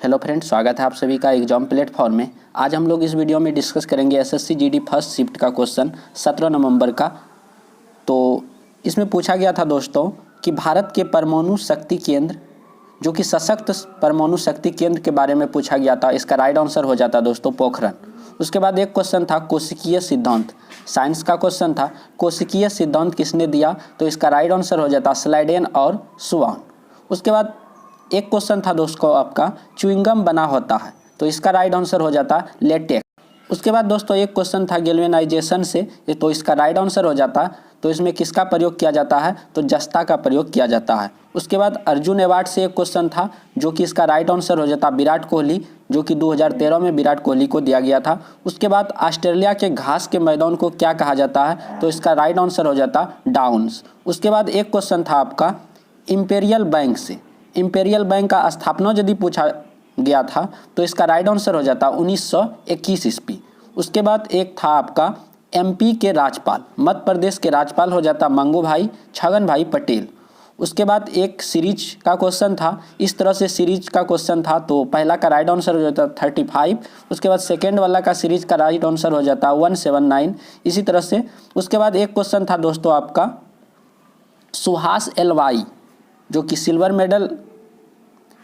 Hello friends, स्वागत है आप सभी का एग्जाम प्लेटफॉर्म में। आज हम लोग इस वीडियो में डिस्कस करेंगे एसएससी जीडी फर्स्ट शिफ्ट का क्वेश्चन 17 नवंबर का। तो इसमें पूछा गया था दोस्तों कि भारत के परमाणु शक्ति केंद्र, जो कि सशक्त परमाणु शक्ति केंद्र के बारे में पूछा गया था। इसका राइट आंसर हो जाता दोस्तों पोखरण। उसके बाद एक क्वेश्चन था कोशिकीय सिद्धांत, साइंस का क्वेश्चन था। कोशिकीय सिद्धांत किसने दिया? तो इसका राइट आंसर हो जाता स्लाइडेन और सुवान। उसके बाद एक क्वेश्चन था दोस्तों आपका च्युइंगम बना होता है, तो इसका राइट आंसर हो जाता लेटेक्स। उसके बाद दोस्तों एक क्वेश्चन था गैल्वेनाइजेशन से, तो इसका राइट आंसर हो जाता, तो इसमें किसका प्रयोग किया जाता है? तो जस्ता का प्रयोग किया जाता है। उसके बाद अर्जुन अवार्ड से एक क्वेश्चन था, जो कि इसका राइट आंसर हो जाता विराट कोहली, जो कि 2013 में विराट कोहली को दिया गया था। उसके बाद ऑस्ट्रेलिया के घास के मैदान को क्या कहा जाता है? तो इसका राइट आंसर हो जाता डाउन्स। उसके बाद एक क्वेश्चन था आपका इंपेरियल बैंक से, इंपेरियल बैंक का स्थापना यदि पूछा गया था तो इसका राइट आंसर हो जाता 1921 ईस्वी। उसके बाद एक था आपका एमपी के राज्यपाल, मध्य प्रदेश के राज्यपाल हो जाता मंगू भाई छगन भाई पटेल। उसके बाद एक सीरीज का क्वेश्चन था, इस तरह से सीरीज का क्वेश्चन था, तो पहला का राइट आंसर हो जाता 35। उसके बाद सेकेंड वाला का सीरीज का राइट आंसर हो जाता 179, इसी तरह से। उसके बाद एक क्वेश्चन था दोस्तों आपका सुहास एलवाई, जो कि सिल्वर मेडल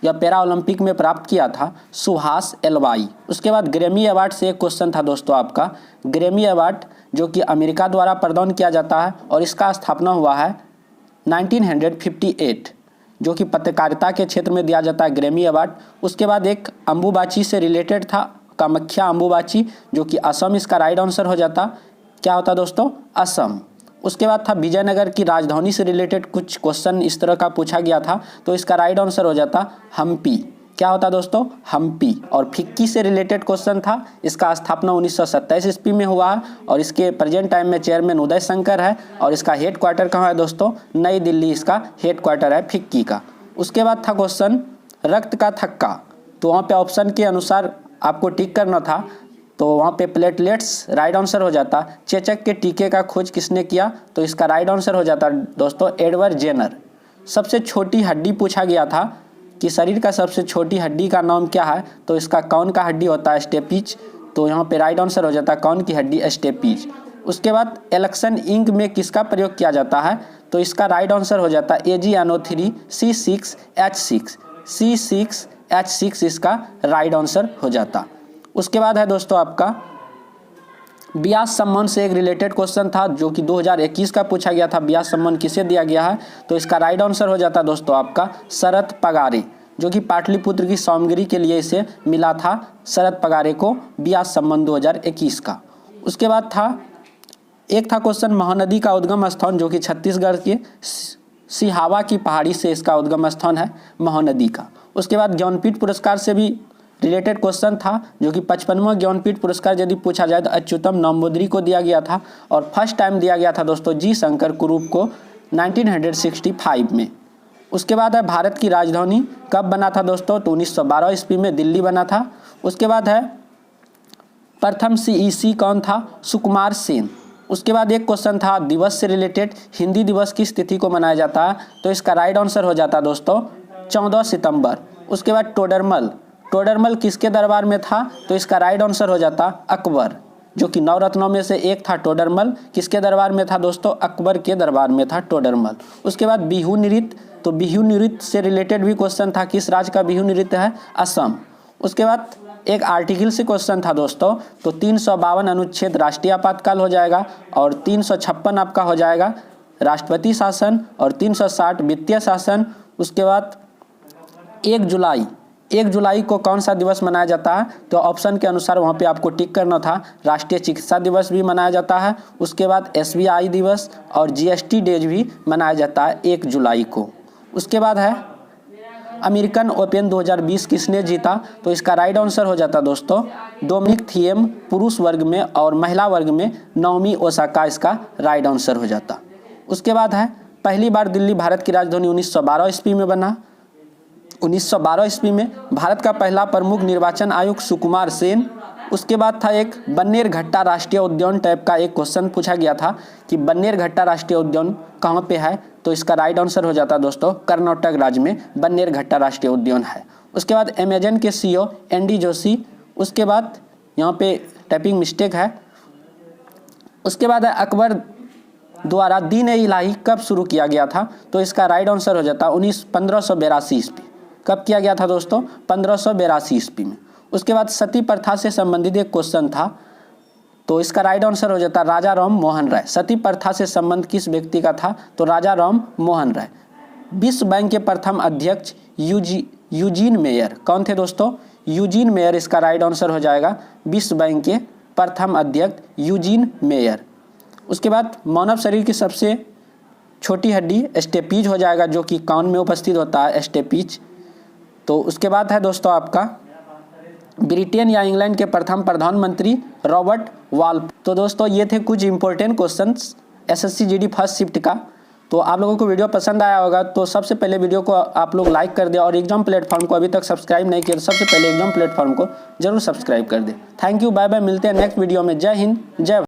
या पैरा ओलंपिक में प्राप्त किया था, सुहास एलवाई। उसके बाद ग्रैमी अवार्ड से एक क्वेश्चन था दोस्तों आपका ग्रैमी अवार्ड, जो कि अमेरिका द्वारा प्रदान किया जाता है और इसका स्थापना हुआ है 1958, जो कि पत्रकारिता के क्षेत्र में दिया जाता है ग्रैमी अवार्ड। उसके बाद एक अम्बुबाची से रिलेटेड था, कामाख्या अम्बुबाची, जो कि असम, इसका राइट आंसर हो जाता क्या होता दोस्तों? असम। उसके बाद था विजयनगर की राजधानी से रिलेटेड कुछ क्वेश्चन इस तरह का पूछा गया था, तो इसका राइट आंसर हो जाता हम्पी। क्या होता दोस्तों? हम्पी। और फिक्की से रिलेटेड क्वेश्चन था, इसका स्थापना 1927 ईस्वी में हुआ है और इसके प्रेजेंट टाइम में चेयरमैन उदय शंकर है और इसका हेड क्वार्टर कहाँ है दोस्तों? नई दिल्ली इसका हेड क्वार्टर है फिक्की का। उसके बाद था क्वेश्चन रक्त का थक्का, तो वहाँ पे ऑप्शन के अनुसार आपको टिक करना था, तो वहाँ पे प्लेटलेट्स राइट आंसर हो जाता। चेचक के टीके का खोज किसने किया? तो इसका राइट आंसर हो जाता दोस्तों एडवर्ड जेनर। सबसे छोटी हड्डी पूछा गया था कि शरीर का सबसे छोटी हड्डी का नाम क्या है? तो इसका कौन का हड्डी होता है? स्टेपीज। तो यहाँ पे राइट आंसर हो जाता कौन की हड्डी? स्टेपीज। उसके बाद इलेक्शन इंक में किसका प्रयोग किया जाता है? तो इसका राइट आंसर हो जाता AgNO3 C6H6, C6H6 इसका राइट आंसर हो जाता। उसके बाद है दोस्तों आपका व्यास सम्मान से एक रिलेटेड क्वेश्चन था, जो कि 2021 का पूछा गया था। व्यास सम्मान किसे दिया गया है? तो इसका राइट आंसर हो जाता दोस्तों आपका शरद पगारे, जो कि पाटलिपुत्र की सामग्री के लिए इसे मिला था, शरद पगारे को व्यास सम्मान 2021 का। उसके बाद था एक था क्वेश्चन महानदी का उद्गम स्थान, जो कि छत्तीसगढ़ के सिहावा की पहाड़ी से इसका उद्गम स्थान है महानदी का। उसके बाद ज्ञानपीठ पुरस्कार से भी रिलेटेड क्वेश्चन था, जो कि 55वां ज्ञानपीठ पुरस्कार यदि पूछा जाए तो अच्युतम नामबोदरी को दिया गया था और फर्स्ट टाइम दिया गया था दोस्तों जी शंकर कुरूप को 1965 में। उसके बाद है भारत की राजधानी कब बना था दोस्तों? तो 1912 ईस्वी में दिल्ली बना था। उसके बाद है प्रथम CEC कौन था? सुकुमार सेन। उसके बाद एक क्वेश्चन था दिवस से रिलेटेड, हिंदी दिवस किस तिथि को मनाया जाता है? तो इसका राइट आंसर हो जाता दोस्तों 14 सितंबर। उसके बाद टोडरमल, टोडरमल किसके दरबार में था? तो इसका राइट आंसर हो जाता अकबर, जो कि नवरत्नों में से एक था टोडरमल। किसके दरबार में था दोस्तों? अकबर के दरबार में था टोडरमल। उसके बाद बिहू नृत्य, तो बिहू नृत्य से रिलेटेड भी क्वेश्चन था, किस राज्य का बिहू नृत्य है? असम। उसके बाद एक आर्टिकल से क्वेश्चन था दोस्तों, तो 352 अनुच्छेद राष्ट्रीय आपातकाल हो जाएगा और 356 आपका हो जाएगा राष्ट्रपति शासन और 360 वित्तीय शासन। उसके बाद 1 जुलाई को कौन सा दिवस मनाया जाता है? तो ऑप्शन के अनुसार वहाँ पे आपको टिक करना था। राष्ट्रीय चिकित्सा दिवस भी मनाया जाता है। उसके बाद SBI दिवस और GST डेज भी मनाया जाता है 1 जुलाई को। उसके बाद है अमेरिकन ओपन 2020 किसने जीता? तो इसका राइट आंसर हो जाता दोस्तों डोमिनिक थिएम पुरुष वर्ग में, और महिला वर्ग में नाओमी ओसाका इसका राइट आंसर हो जाता। उसके बाद है पहली बार दिल्ली भारत की राजधानी 1912 ईस्वी में बना। 1912 ईस्वी में भारत का पहला प्रमुख निर्वाचन आयुक्त सुकुमार सेन। उसके बाद था एक बन्नेरघट्टा राष्ट्रीय उद्यान टाइप का एक क्वेश्चन पूछा गया था कि बन्नेरघट्टा राष्ट्रीय उद्यान कहाँ पे है? तो इसका राइट आंसर हो जाता दोस्तों कर्नाटक राज्य में बन्नेरघट्टा राष्ट्रीय उद्यान है। उसके बाद अमेजन के CEO एनडी जोशी। उसके बाद यहाँ पे टाइपिंग मिस्टेक है। उसके बाद है अकबर द्वारा दीन इलाही कब शुरू किया गया था, तो इसका राइट आंसर हो जाता 1582 ईस्वी। कब किया गया था दोस्तों? 1582 ईस्वी में। उसके बाद सती प्रथा से संबंधित एक क्वेश्चन था, तो इसका राइट आंसर हो जाता राजा राम मोहन राय। सती प्रथा से संबंध किस व्यक्ति का था, तो राजा राम मोहन राय। विश्व बैंक के प्रथम अध्यक्ष यूजीन मेयर कौन थे दोस्तों? यूजीन मेयर इसका राइट आंसर हो जाएगा। विश्व बैंक के प्रथम अध्यक्ष यूजीन मेयर। उसके बाद मानव शरीर की सबसे छोटी हड्डी स्टेपीज हो जाएगा, जो कि कान में उपस्थित होता है स्टेपीज। तो उसके बाद है दोस्तों आपका ब्रिटेन या इंग्लैंड के प्रथम प्रधानमंत्री रॉबर्ट वाल्प। तो दोस्तों ये थे कुछ important questions SSC GD first shift का। तो आप लोगों को वीडियो पसंद आया होगा तो सबसे पहले वीडियो को आप लोग लाइक कर दें, और एग्जाम प्लेटफॉर्म को अभी तक सब्सक्राइब नहीं किया तो सबसे पहले एग्जाम प्लेटफॉर्म को जरूर सब्सक्राइब कर दें। थैंक यू, बाय बाय, मिलते हैं नेक्स्ट वीडियो में। जय हिंद, जय भारत।